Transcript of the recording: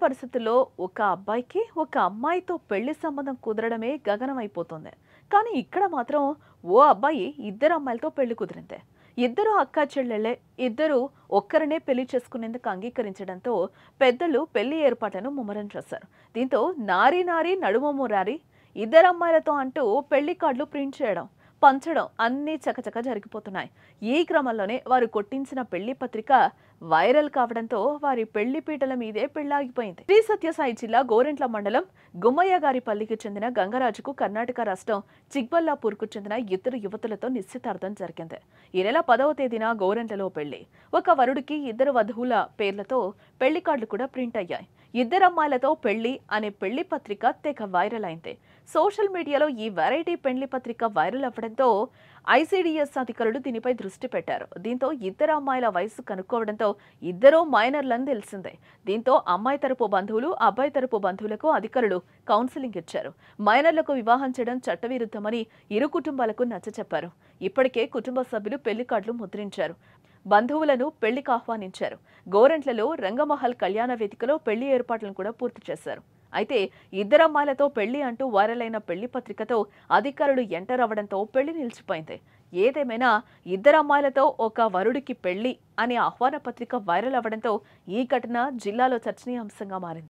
పరిస్థితుల్లో ఒక అబ్బాయికి ఒక అమ్మాయితో పెళ్లి సంబంధం కుదరడమే గగనమైపోతుంది. కానీ ఇక్కడ మాత్రం ఓ అబ్బాయి ఇద్దరు అమ్మాయిలతో పెళ్లి కుదిరింది. ఇద్దరు అక్కా చెల్లెళ్ళే. ఇద్దరు ఒక్కరినే పెళ్లి చేసుకునేందుకు అంగీకరించడంతో పెద్దలు పెళ్లి ఏర్పాట్లను ముమ్మరం చేశారు. దీంతో నారీ నారీ నడుమ మురారి ఇద్దరు అమ్మాయిలతో అంటూ పెళ్లి కార్డులు ప్రింట్ చేయడం, పంచడం అన్నీ చకచక జరిగిపోతున్నాయి. ఈ క్రమంలోనే వారు కొట్టించిన పెళ్లి పత్రిక వైరల్ కావడంతో వారి పెళ్లి పీటల మీదే పెళ్లాగిపోయింది. శ్రీ సత్యసాయి జిల్లా గోరెంట్ల మండలం గుమ్మయ్యగారిపల్లికి చెందిన గంగరాజుకు కర్ణాటక రాష్ట్రం చిక్బల్లాపూర్కు చెందిన ఇద్దరు యువతులతో నిశ్చితార్థం జరిగింది. ఈ నెల 10వ తేదీన గోరెంట్లలో పెళ్లి. ఒక వరుడికి ఇద్దరు వధువుల పేర్లతో పెళ్లి కార్డులు కూడా ప్రింట్ అయ్యాయి. ఇద్దరు అమ్మాయిలతో పెళ్లి అనే పెళ్లి పత్రిక తెగ వైరల్ అయింది. సోషల్ మీడియాలో ఈ వెరైటీ పెళ్లి పత్రిక వైరల్ అవ్వడంతో ఐసీడీఎస్ అధికారులు దీనిపై దృష్టి పెట్టారు. దీంతో ఇద్దరు అమ్మాయిల వయసు కనుక్కోవడంతో ఇద్దరూ మైనర్లని తెలిసిందే. దీంతో అమ్మాయి తరపు బంధువులు, అబ్బాయి తరపు బంధువులకు అధికారులు కౌన్సిలింగ్ ఇచ్చారు. మైనర్లకు వివాహం చేయడం చట్టవిరుద్ధమని ఇరు కుటుంబాలకు నచ్చచెప్పారు. ఇప్పటికే కుటుంబ సభ్యులు పెళ్లి కార్డులు ముద్రించారు. బంధువులను పెళ్లికి ఆహ్వానించారు. గోరెంట్లలో రంగమహల్ కళ్యాణ వేదికలో పెళ్లి ఏర్పాట్లను కూడా పూర్తి చేశారు. అయితే ఇద్దరమ్మాయిలతో పెళ్లి అంటూ వైరల్ అయిన పెళ్లి పత్రికతో అధికారులు ఎంటర్ అవ్వడంతో పెళ్లి నిలిచిపోయింది. ఏదేమైనా ఇద్దరమ్మాయిలతో ఒక వరుడికి పెళ్లి అనే ఆహ్వాన పత్రిక వైరల్ అవ్వడంతో ఈ ఘటన జిల్లాలో చర్చనీయాంశంగా మారింది.